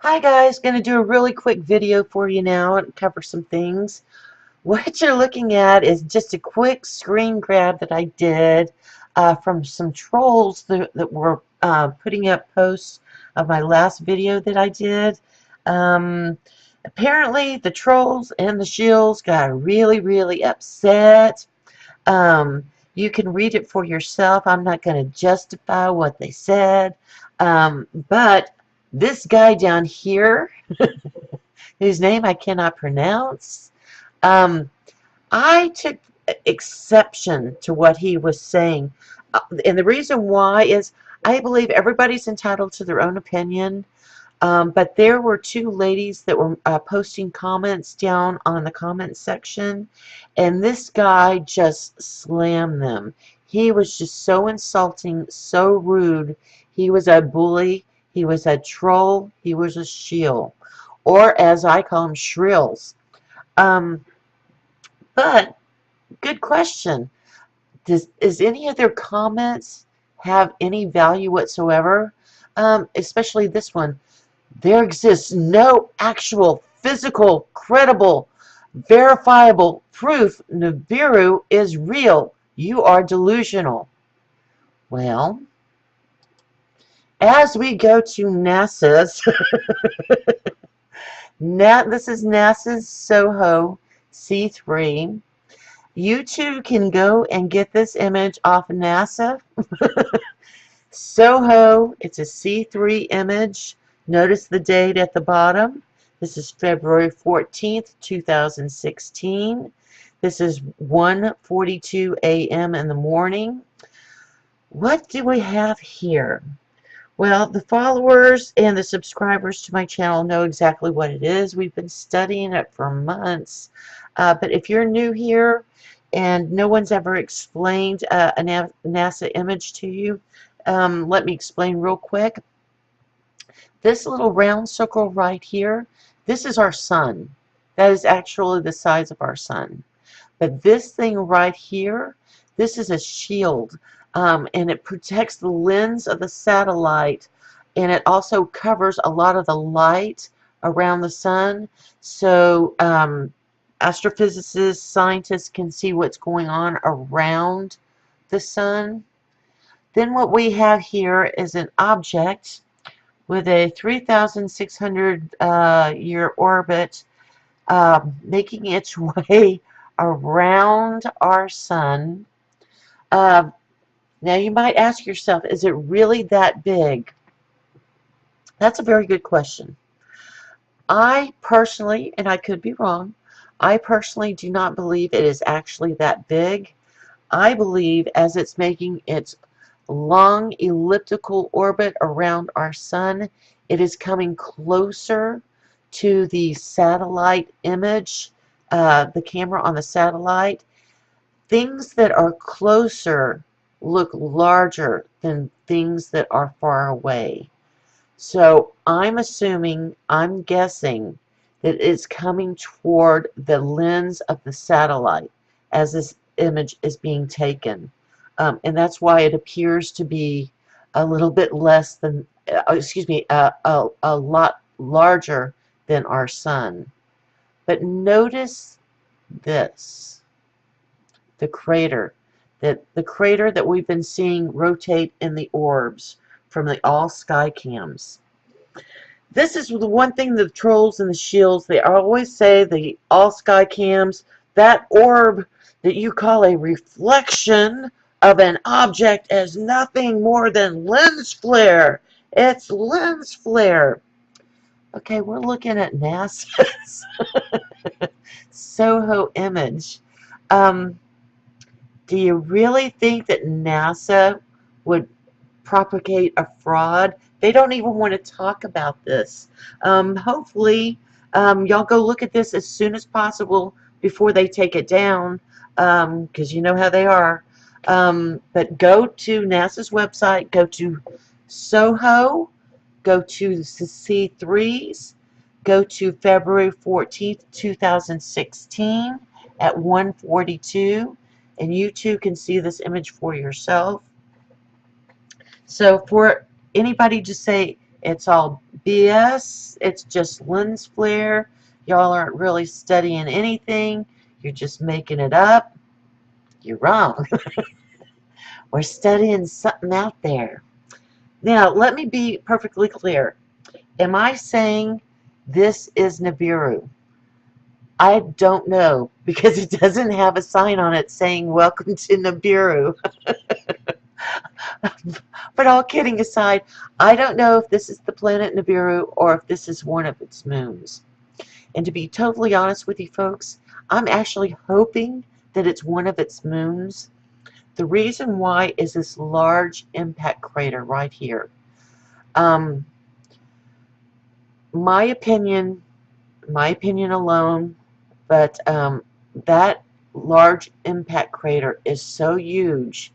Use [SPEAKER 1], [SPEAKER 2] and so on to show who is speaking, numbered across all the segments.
[SPEAKER 1] Hi guys, going to do a really quick video for you now and cover some things. What you're looking at is just a quick screen grab that I did from some trolls that were putting up posts of my last video that I did. Um, Apparently the trolls and the shills got really upset. Um, you can read it for yourself. I'm not going to justify what they said. But this guy down here, whose name I cannot pronounce, um, I took exception to what he was saying. And the reason why is I believe everybody's entitled to their own opinion. But there were two ladies that were posting comments down on the comment section, and this guy just slammed them. He was just so insulting, so rude. He was a bully. He was a troll. He was a shill, or as I call them, shrills. Um, but good question. Is any of their comments have any value whatsoever? Especially this one. There exists no actual, physical, credible, verifiable proof Nibiru is real. You are delusional. Well, as we go to NASA's, this is NASA's SOHO C3. You too can go and get this image off NASA. SOHO, it's a C3 image. Notice the date at the bottom. This is February 14th, 2016. This is 1:42 a.m. in the morning. What do we have here? Well, the followers and the subscribers to my channel know exactly what it is. We've been studying it for months. But if you're new here and no one's ever explained a NASA image to you, let me explain real quick. This little round circle right here, this is our sun. That is actually the size of our sun. But this thing right here, this is a shield, and it protects the lens of the satellite, and it also covers a lot of the light around the sun. So astrophysicists, scientists can see what's going on around the sun. Then what we have here is an object with a 3,600 year orbit making its way around our sun. Uh, Now you might ask yourself, is it really that big? That's a very good question. I personally, and I could be wrong, I personally do not believe it is actually that big. I believe as it's making its long elliptical orbit around our sun, it is coming closer to the satellite image, the camera on the satellite. Things that are closer look larger than things that are far away. So I'm assuming, I'm guessing that it's coming toward the lens of the satellite as this image is being taken. And that's why it appears to be a little bit less than, a lot larger than our sun. But notice this, the crater that we've been seeing rotate in the orbs from the all sky cams. This is the one thing the trolls and the shields, they always say, the all sky cams, that orb that you call a reflection of an object is nothing more than lens flare. It's lens flare. Okay, we're looking at NASA's SOHO image. Do you really think that NASA would propagate a fraud? They don't even want to talk about this. Hopefully, y'all go look at this as soon as possible before they take it down, because you know how they are. But go to NASA's website, go to SOHO, go to the C3s, go to February 14th, 2016 at 1:42, and you too can see this image for yourself. So for anybody to say It's all BS. It's just lens flare. Y'all aren't really studying anything. You're just making it up. You're wrong. We're studying something out there. Now, let me be perfectly clear. Am I saying this is Nibiru? I don't know, because it doesn't have a sign on it saying welcome to Nibiru. But all kidding aside, I don't know if this is the planet Nibiru or if this is one of its moons. And to be totally honest with you folks, I'm actually hoping that it's one of its moons. The reason why is this large impact crater right here. My opinion alone, but that large impact crater is so huge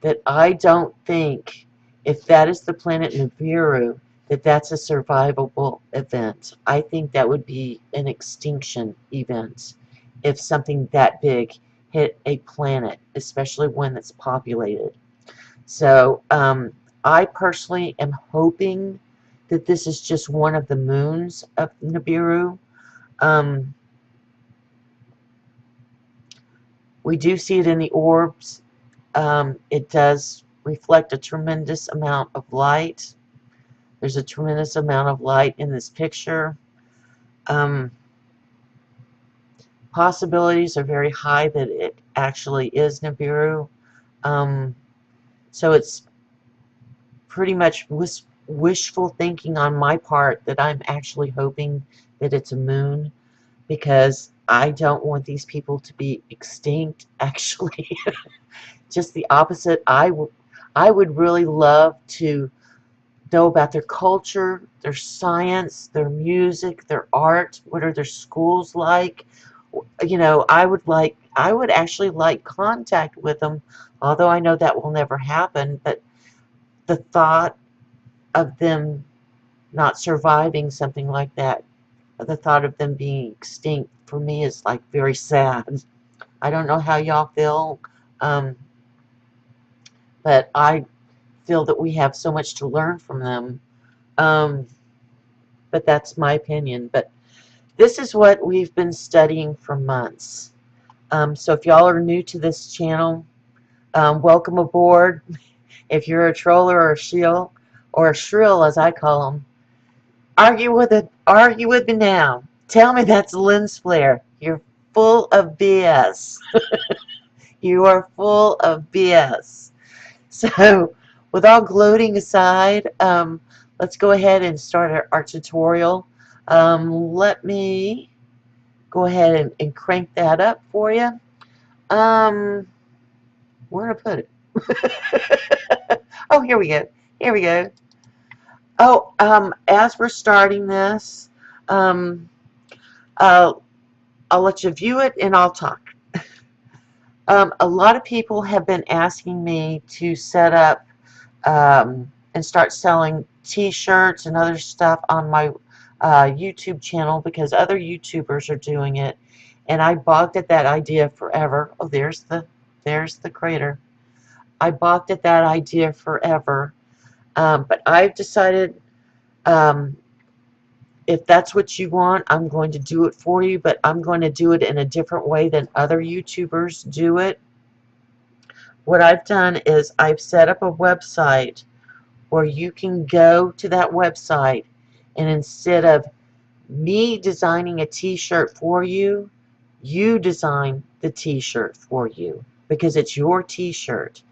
[SPEAKER 1] that I don't think, if that is the planet Nibiru, that that's a survivable event. I think that would be an extinction event if something that big hit a planet, especially one that's populated. So I personally am hoping that this is just one of the moons of Nibiru. We do see it in the orbs. It does reflect a tremendous amount of light. There's a tremendous amount of light in this picture. Possibilities are very high that it actually is Nibiru. So it's pretty much wishful thinking on my part that I'm actually hoping that it's a moon, because I don't want these people to be extinct, actually. Just the opposite. I would really love to know about their culture, their science, their music, their art. What are their schools like? You know, I would actually like contact with them, although I know that will never happen. But the thought of them not surviving something like that, the thought of them being extinct, for me is like very sad. I don't know how y'all feel, but I feel that we have so much to learn from them. But that's my opinion. But this is what we've been studying for months. So if y'all are new to this channel, welcome aboard. If you're a troller or a shill, or a shrill as I call them, argue with me now. Tell me that's lens flare. You're full of BS. You are full of BS. So, with all gloating aside, let's go ahead and start our tutorial. Let me go ahead and crank that up for you. Where did I put it? Oh, here we go. Here we go. Oh, as we're starting this, I'll let you view it and I'll talk. A lot of people have been asking me to set up and start selling t-shirts and other stuff on my YouTube channel, because other YouTubers are doing it, and I balked at that idea forever. Oh, there's the crater. I balked at that idea forever, but I've decided, if that's what you want, I'm going to do it for you, but I'm going to do it in a different way than other YouTubers do it. What I've done is I've set up a website where you can go to that website, and instead of me designing a t-shirt for you, you design the t-shirt for you, because it's your t-shirt.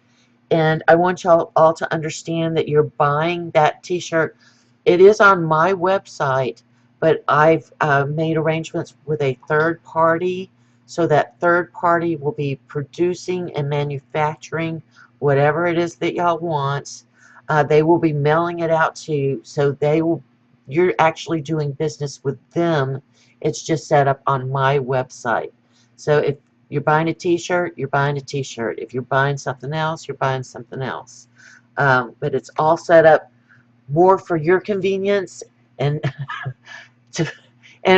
[SPEAKER 1] And I want y'all all to understand that you're buying that t-shirt. It is on my website, but I've made arrangements with a third party, so that third party will be producing and manufacturing whatever it is that y'all want. They will be mailing it out to you, so you're actually doing business with them. It's just set up on my website. So if you're buying a t-shirt, you're buying a t-shirt. If you're buying something else, you're buying something else. But it's all set up more for your convenience, and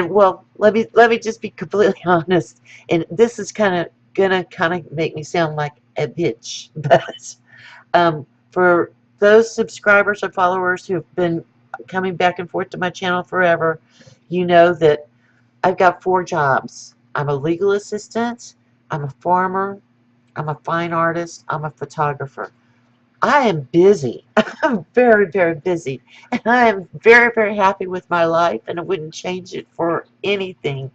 [SPEAKER 1] well, let me just be completely honest. And this is gonna make me sound like a bitch, but for those subscribers or followers who have been coming back and forth to my channel forever, you know that I've got 4 jobs. I'm a legal assistant, I'm a farmer, I'm a fine artist, I'm a photographer. I am busy. I'm very, very busy. And I am very, very happy with my life, and I wouldn't change it for anything.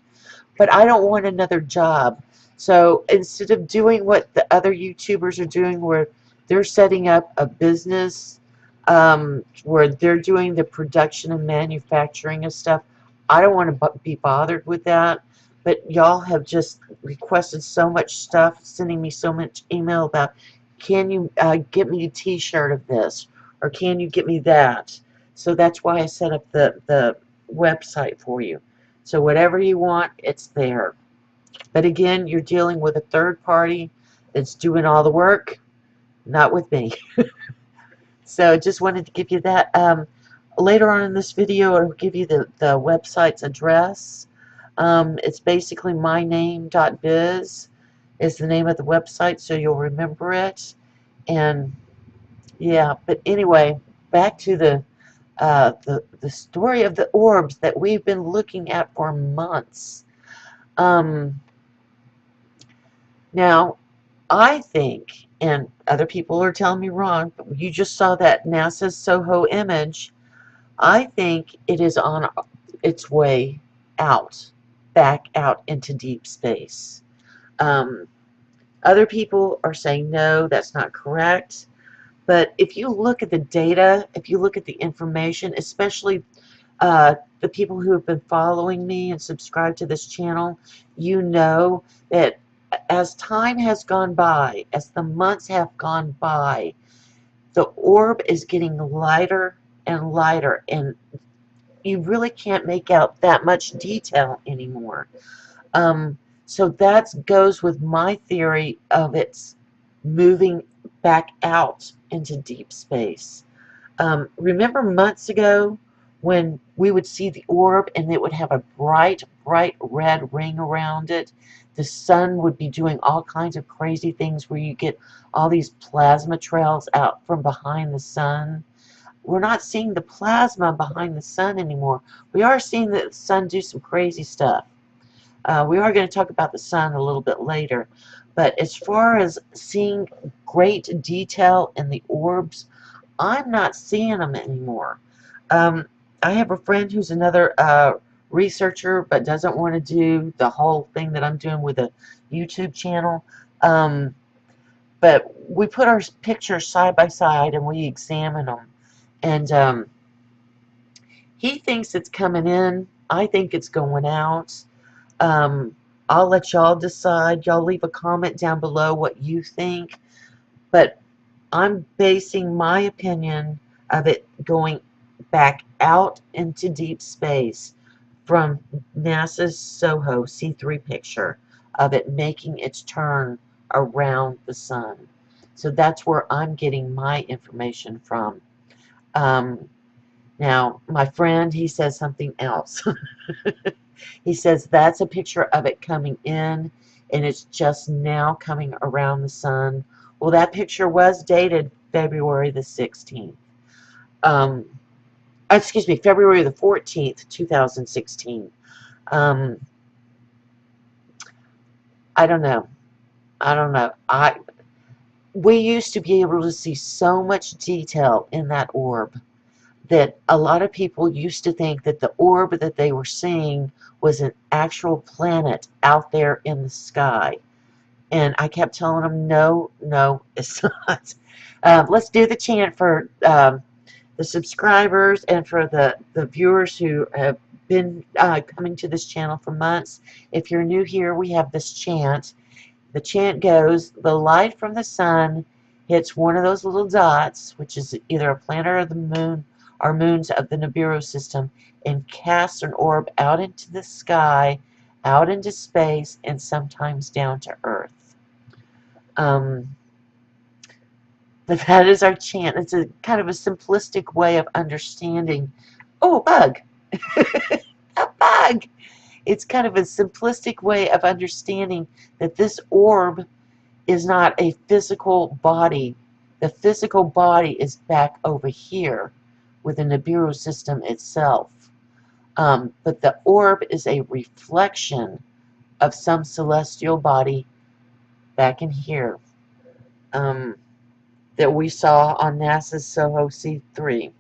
[SPEAKER 1] But I don't want another job. So instead of doing what the other YouTubers are doing, where they're setting up a business, where they're doing the production and manufacturing of stuff, I don't want to be bothered with that. But y'all have just requested so much stuff, sending me so much email about, can you get me a t-shirt of this, or can you get me that? So that's why I set up the website for you. So whatever you want, it's there. But again, you're dealing with a third party that's doing all the work, not with me. So just wanted to give you that. Later on in this video, I'll give you the website's address. It's basically myname.biz is the name of the website, so you'll remember it. And yeah, but anyway, back to the story of the orbs that we've been looking at for months. Now, I think, and other people are telling me wrong, but you just saw that NASA's SOHO image. I think it is on its way out, back out into deep space. Other people are saying, no, that's not correct. But if you look at the data, if you look at the information, especially the people who have been following me and subscribed to this channel, you know that as time has gone by, as the months have gone by, the orb is getting lighter and lighter, and you really can't make out that much detail anymore. So that goes with my theory of its moving back out into deep space. Remember months ago when we would see the orb and it would have a bright, bright red ring around it? The sun would be doing all kinds of crazy things where you get all these plasma trails out from behind the sun. We're not seeing the plasma behind the sun anymore. We are seeing the sun do some crazy stuff. We are going to talk about the sun a little bit later. But as far as seeing great detail in the orbs, I'm not seeing them anymore. I have a friend who's another researcher but doesn't want to do the whole thing that I'm doing with a YouTube channel. But we put our pictures side by side and we examine them. And he thinks it's coming in. I think it's going out. I'll let y'all decide. Y'all leave a comment down below what you think. But I'm basing my opinion of it going back out into deep space from NASA's SOHO C3 picture of it making its turn around the sun. So that's where I'm getting my information from. Now, my friend, he says something else. He says that's a picture of it coming in, and it's just now coming around the sun. Well, that picture was dated February the 16th. Excuse me, February the 14th, 2016. I don't know. I don't know. We used to be able to see so much detail in that orb that a lot of people used to think that the orb that they were seeing was an actual planet out there in the sky. And I kept telling them, no, no, it's not. Let's do the chant for the subscribers and for the viewers who have been coming to this channel for months. If you're new here, we have this chant. The chant goes, the light from the sun hits one of those little dots, which is either a planet or the moon, or moons of the Nibiru system, and casts an orb out into the sky, out into space, and sometimes down to Earth. But that is our chant. It's a kind of a simplistic way of understanding. Oh, bug! A bug! It's kind of a simplistic way of understanding that this orb is not a physical body. The physical body is back over here, with the Nibiru system itself. But the orb is a reflection of some celestial body back in here that we saw on NASA's SOHO C3.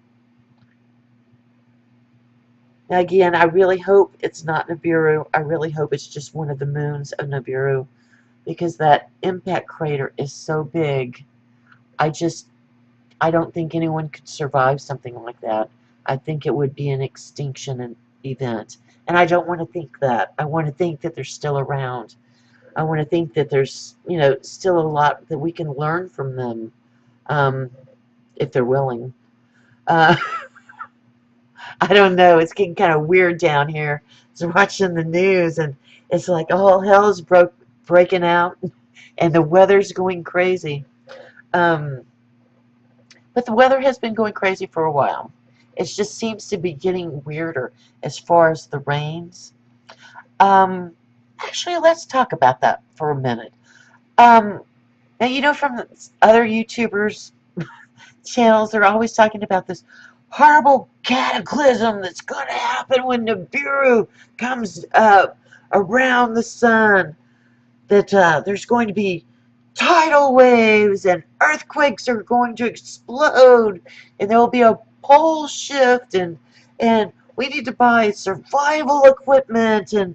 [SPEAKER 1] Now again, I really hope it's not Nibiru. I really hope it's just one of the moons of Nibiru, because that impact crater is so big. I don't think anyone could survive something like that. I think it would be an extinction event. And I don't want to think that. I want to think that they're still around. I want to think that there's, still a lot that we can learn from them, if they're willing. Uh, I don't know. It's getting kind of weird down here. I was watching the news, and it's like all hell's breaking out, and the weather's going crazy. Um, but the weather has been going crazy for a while. It just seems to be getting weirder as far as the rains. Um, Actually, let's talk about that for a minute. Um, Now, from the other YouTubers' channels, they're always talking about this horrible cataclysm that's going to happen when Nibiru comes around the sun. That there's going to be tidal waves and earthquakes are going to explode, and there will be a pole shift, and we need to buy survival equipment, and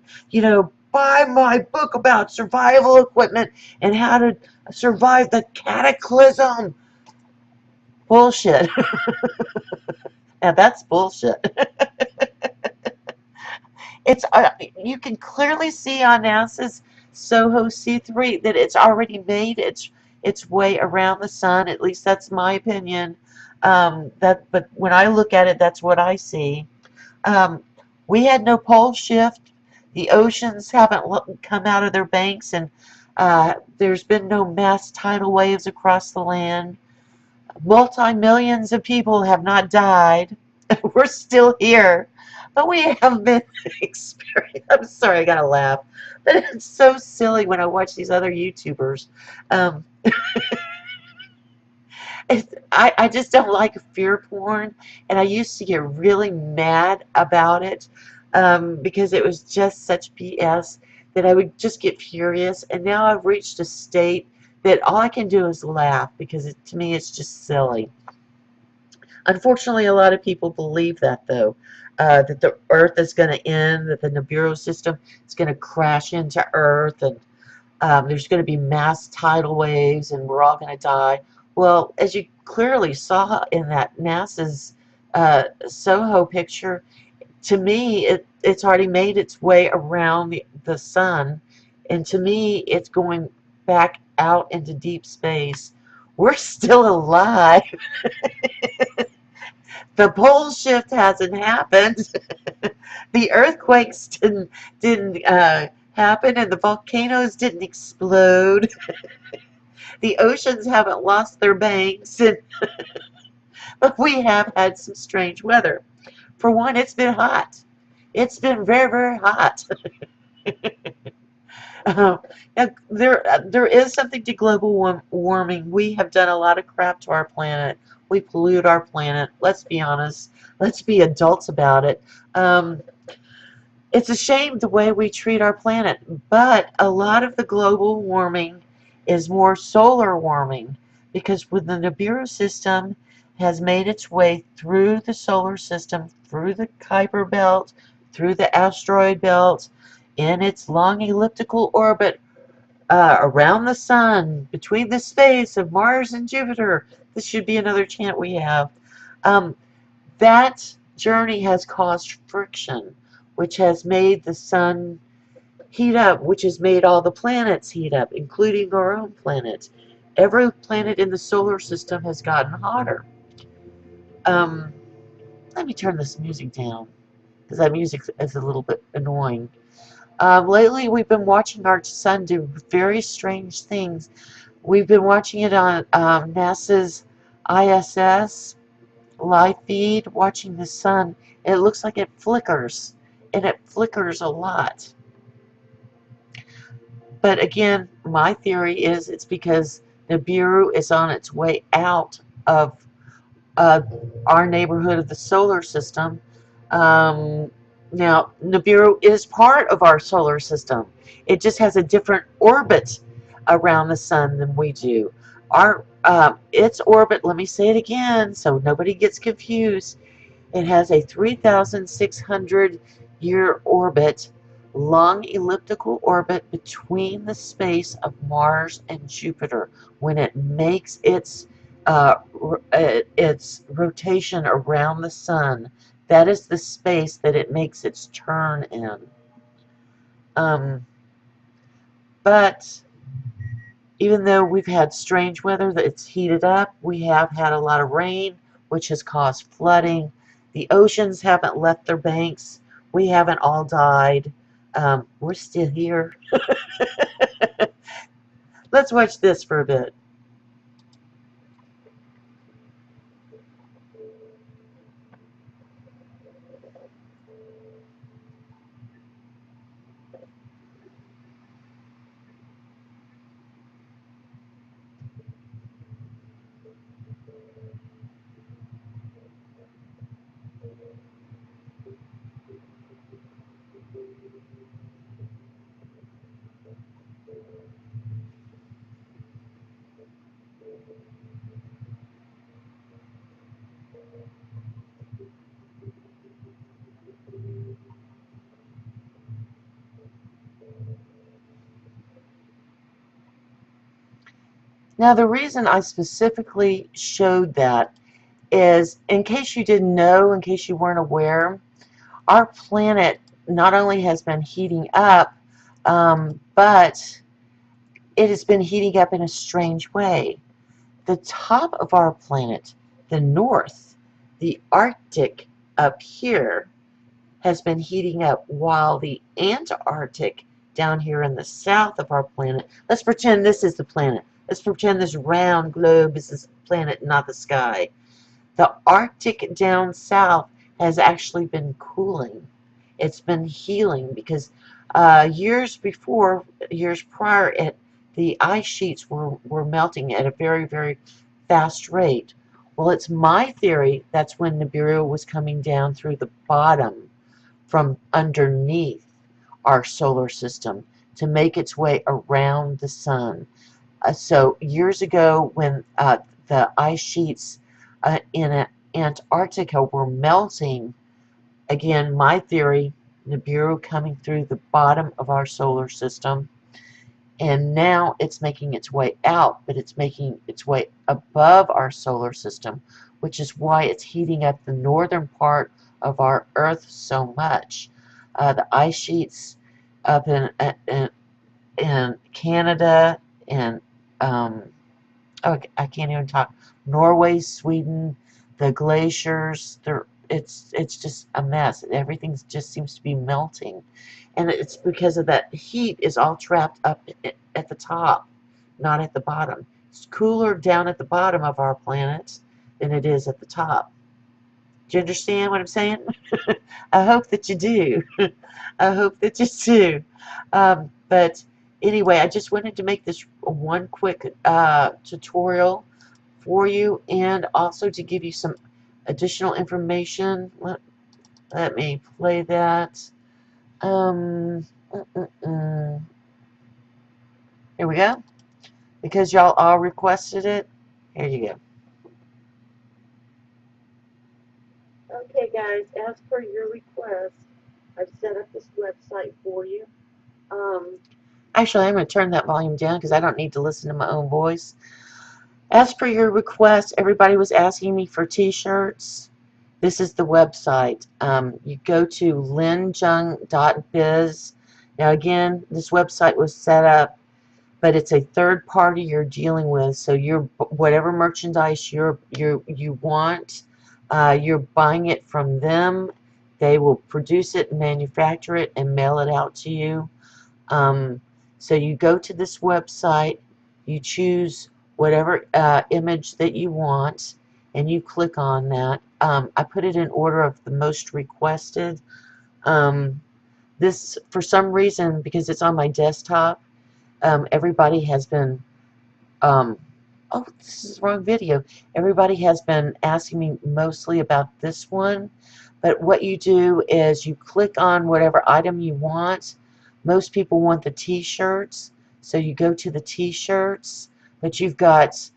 [SPEAKER 1] buy my book about survival equipment and how to survive the cataclysm. Bullshit. Now that's bullshit. It's You can clearly see on NASA's SOHO C3 that it's already made its way around the sun. At least that's my opinion. But when I look at it, that's what I see. We had no pole shift. The oceans haven't come out of their banks, and there's been no mass tidal waves across the land. Multi-millions of people have not died. We're still here, but we have been experiencing. I'm sorry, I gotta laugh, but it's so silly when I watch these other YouTubers. Um, I just don't like fear porn, and I used to get really mad about it because it was just such BS that I would just get furious. And now I've reached a state that all I can do is laugh because to me it's just silly. Unfortunately, a lot of people believe that, though, that the Earth is going to end, that the Nibiru system is going to crash into Earth, and there's going to be mass tidal waves, and we're all going to die. Well, as you clearly saw in that NASA's SOHO picture, to me, it's already made its way around the sun, and to me, it's going back out into deep space. We're still alive. The pole shift hasn't happened. The earthquakes didn't happen, and the volcanoes didn't explode. The oceans haven't lost their banks, but we have had some strange weather. For one, it's been hot. It's been very, very hot. Now, there is something to global warming. We have done a lot of crap to our planet. We pollute our planet. Let's be honest. Let's be adults about it. It's a shame the way we treat our planet, but a lot of the global warming is more solar warming, because when the Nibiru system has made its way through the solar system, through the Kuiper belt, through the asteroid belt, in its long elliptical orbit around the sun, between the space of Mars and Jupiter. This should be another chant we have. That journey has caused friction, which has made the sun heat up, which has made all the planets heat up, including our own planet. Every planet in the solar system has gotten hotter. Let me turn this music down, because that music is a little bit annoying. Lately, we've been watching our sun do very strange things. We've been watching it on NASA's ISS live feed, watching the sun. It looks like it flickers, and it flickers a lot. But again, my theory is it's because Nibiru is on its way out of uh, our neighborhood of the solar system. Um, Now, Nibiru is part of our solar system. It just has a different orbit around the sun than we do. Its orbit, let me say it again so nobody gets confused. It has a 3,600 year orbit, long elliptical orbit between the space of Mars and Jupiter when it makes its rotation around the sun. That is the space that it makes its turn in. Um, but even though we've had strange weather that it's heated up, we have had a lot of rain, which has caused flooding. The oceans haven't left their banks. We haven't all died. We're still here. Let's watch this for a bit. Now, the reason I specifically showed that is, in case you didn't know, in case you weren't aware, our planet not only has been heating up, but it has been heating up in a strange way. The top of our planet, the north, the Arctic up here, has been heating up, while the Antarctic down here in the south of our planet, let's pretend this is the planet. Let's pretend this round globe is this planet, not the sky. The Arctic down south has actually been cooling. It's been healing because years prior, the ice sheets were melting at a very, very fast rate. Well, it's my theory that's when Nibiru was coming down through the bottom from underneath our solar system to make its way around the sun. So years ago, when the ice sheets in Antarctica were melting, again, my theory, Nibiru coming through the bottom of our solar system, and now it's making its way out, but it's making its way above our solar system, which is why it's heating up the northern part of our Earth so much. The ice sheets up in Canada and oh, I can't even talk. Norway, Sweden, the glaciers, it's just a mess. Everything just seems to be melting. And it's because of that heat is all trapped up at the top, not at the bottom. It's cooler down at the bottom of our planet than it is at the top. Do you understand what I'm saying? I hope that you do. I hope that you do. But anyway, I just wanted to make this one quick tutorial for you, and also to give you some additional information. Let me play that. Um, mm, mm, mm. Here we go. Because y'all all requested it, here you go. Okay, guys, as per your request, I've set up this website for you. Actually, I'm going to turn that volume down because I don't need to listen to my own voice. As per your request, everybody was asking me for t-shirts. This is the website. You go to lynnjung.biz. Now again, this website was set up, but it's a third party you're dealing with. So whatever merchandise you want, you're buying it from them. They will produce it, manufacture it, and mail it out to you. So you go to this website, you choose whatever image that you want, and you click on that. I put it in order of the most requested. This, for some reason, because it's on my desktop, everybody has been Oh, this is the wrong video. Everybody has been asking me mostly about this one, but what you do is you click on whatever item you want. Most people want the t-shirts, so you go to the t-shirts, but you've got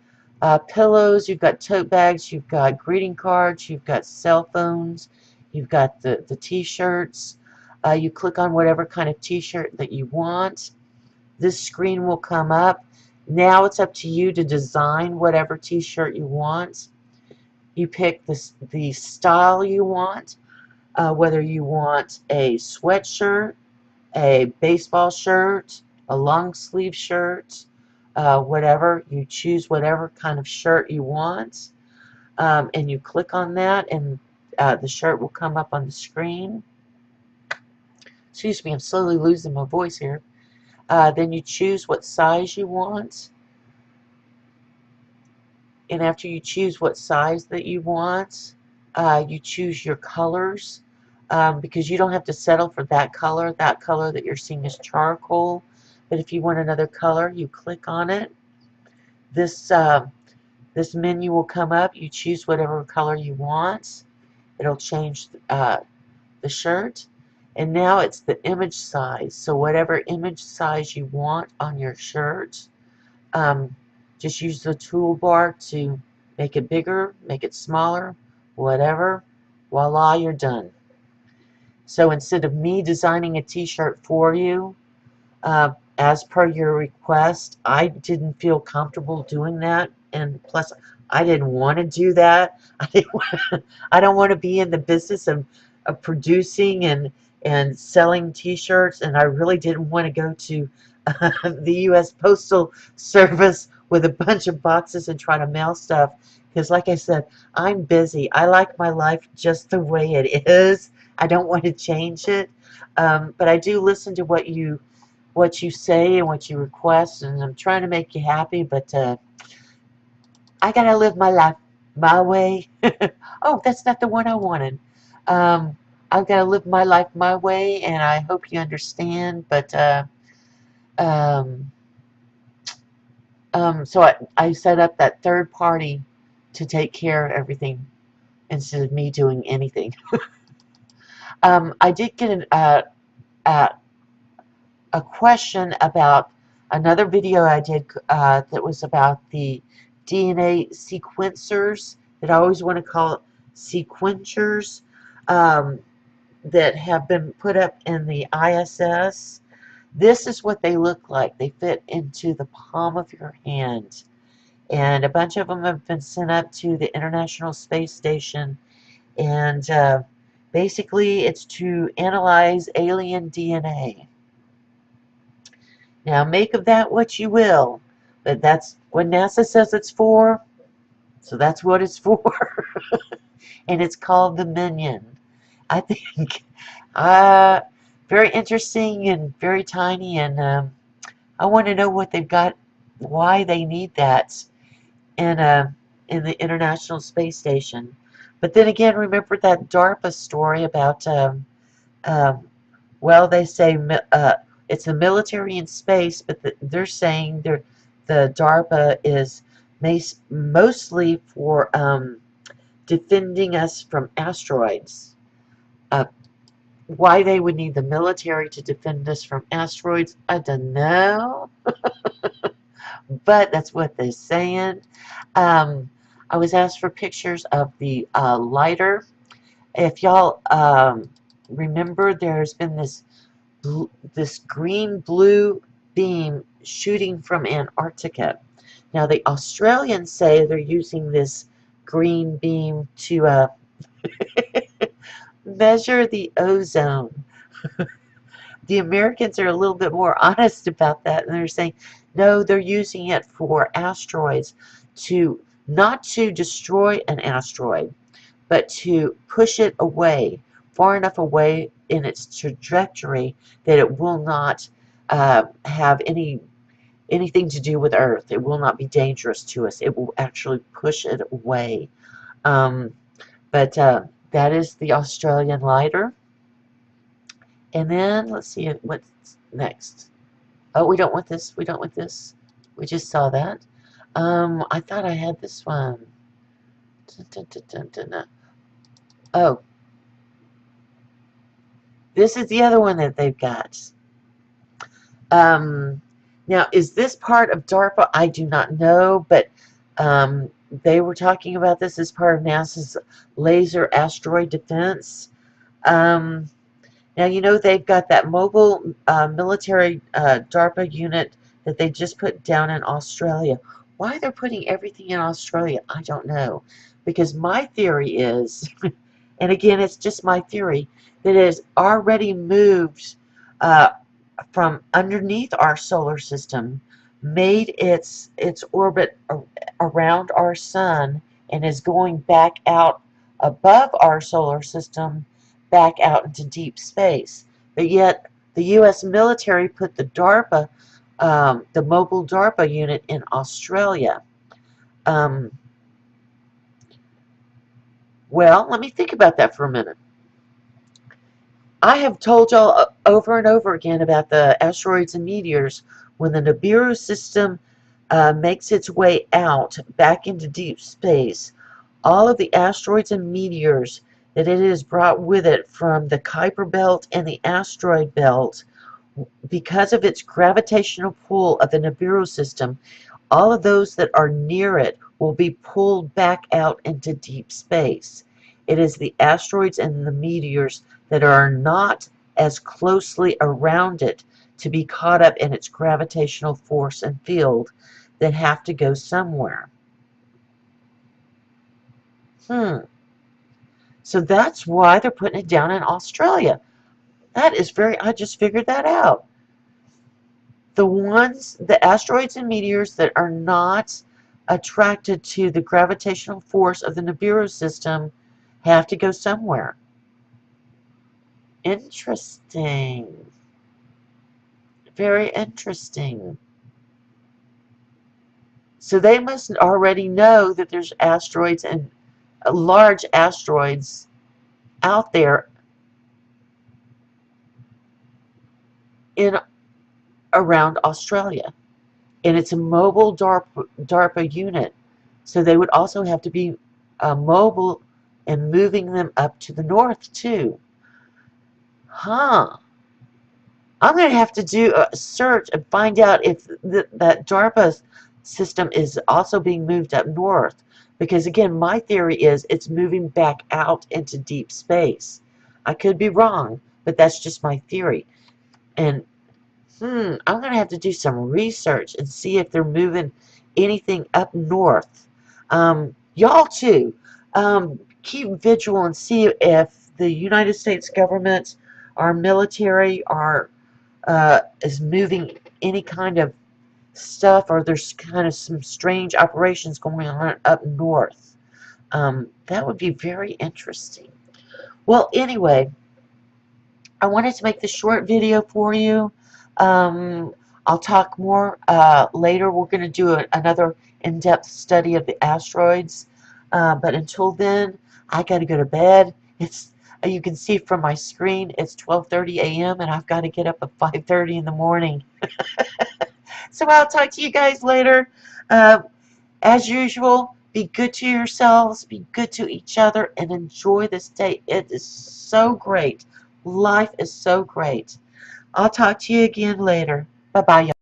[SPEAKER 1] pillows, you've got tote bags, you've got greeting cards, you've got cell phones, you've got the t-shirts. You click on whatever kind of t-shirt that you want. This screen will come up. Now it's up to you to design whatever t-shirt you want. You pick the style you want, whether you want a sweatshirt, a baseball shirt, a long sleeve shirt, whatever. You choose whatever kind of shirt you want, and you click on that, and the shirt will come up on the screen. Excuse me, I'm slowly losing my voice here. Then you choose what size you want. And after you choose what size that you want, you choose your colors, because you don't have to settle for that color. That color that you're seeing is charcoal. But if you want another color, you click on it. This menu will come up. You choose whatever color you want. It'll change the shirt. And now it's the image size. So whatever image size you want on your shirt, just use the toolbar to make it bigger, make it smaller, whatever. Voila, you're done. So instead of me designing a t-shirt for you, as per your request, I didn't feel comfortable doing that, and plus I didn't want to do that. I don't want to be in the business of producing and selling t-shirts, and I really didn't want to go to the U.S. Postal Service with a bunch of boxes and try to mail stuff, because like I said, I'm busy. I like my life just the way it is. I don't want to change it, but I do listen to what you say and what you request, and I'm trying to make you happy, but I gotta live my life my way. Oh, that's not the one I wanted. I've got to live my life my way, and I hope you understand, but um, so I set up that third party to take care of everything instead of me doing anything. I did get uh, a question about another video I did that was about the DNA sequencers, that I always want to call it sequencers, that have been put up in the ISS. This is what they look like. They fit into the palm of your hand. And a bunch of them have been sent up to the International Space Station. And basically, it's to analyze alien DNA. Now, make of that what you will. But that's what NASA says it's for. So that's what it's for. And it's called the Minion. I think very interesting and very tiny, and I want to know what they've got, why they need that in the International Space Station. But then again, remember that DARPA story about um, well, they say it's the military in space, but they're saying the DARPA is mostly for defending us from asteroids. Uh, why they would need the military to defend us from asteroids, I don't know, but that's what they're saying. I was asked for pictures of the lighter. If y'all remember, there's been this green-blue beam shooting from Antarctica. Now, the Australians say they're using this green beam to measure the ozone. The Americans are a little bit more honest about that, and they're saying, no, they're using it for asteroids, to not to destroy an asteroid, but to push it away, far enough away in its trajectory that it will not have anything to do with Earth. It will not be dangerous to us. It will actually push it away. But that is the Australian lighter. And then let's see what's next. Oh, we don't want this. We don't want this. We just saw that. I thought I had this one. Dun, dun, dun, dun, dun, dun. Oh, this is the other one that they've got. Um, Now, is this part of DARPA? I do not know, but they were talking about this as part of NASA's laser asteroid defense. Um, Now, you know, they've got that mobile military DARPA unit that they just put down in Australia. Why they're putting everything in Australia, I don't know. Because my theory is, and again, it's just my theory, that it has already moved uh, from underneath our solar system, made its orbit around our sun, and is going back out above our solar system, back out into deep space. But yet, the U.S. military put the mobile DARPA unit in Australia. Um, well, let me think about that for a minute. I have told y'all over and over again about the asteroids and meteors. When the Nibiru system makes its way out back into deep space, all of the asteroids and meteors that it has brought with it from the Kuiper Belt and the asteroid belt, because of its gravitational pull of the Nibiru system, all of those that are near it will be pulled back out into deep space. It is the asteroids and the meteors that are not as closely around it to be caught up in its gravitational force and field that have to go somewhere. So that's why they're putting it down in Australia. I just figured that out. The asteroids and meteors that are not attracted to the gravitational force of the Nibiru system have to go somewhere. Interesting. Very interesting. So they must already know that there's asteroids and large asteroids out there in around Australia. And it's a mobile DARPA unit. So they would also have to be mobile and moving them up to the north too. Huh. I'm going to have to do a search and find out if that DARPA system is also being moved up north. Because again, my theory is it's moving back out into deep space. I could be wrong, but that's just my theory. And I'm going to have to do some research and see if they're moving anything up north. Y'all too, keep vigilant and see if the United States government, our military, is moving any kind of stuff, or there's kind of some strange operations going on up north. That would be very interesting. Well, anyway, I wanted to make this short video for you. I'll talk more later. We're going to do another in-depth study of the asteroids. But until then, I got to go to bed. You can see from my screen, it's 12:30 a.m. and I've got to get up at 5:30 in the morning. So I'll talk to you guys later. As usual, be good to yourselves, be good to each other, and enjoy this day. It is so great. Life is so great. I'll talk to you again later. Bye-bye, y'all.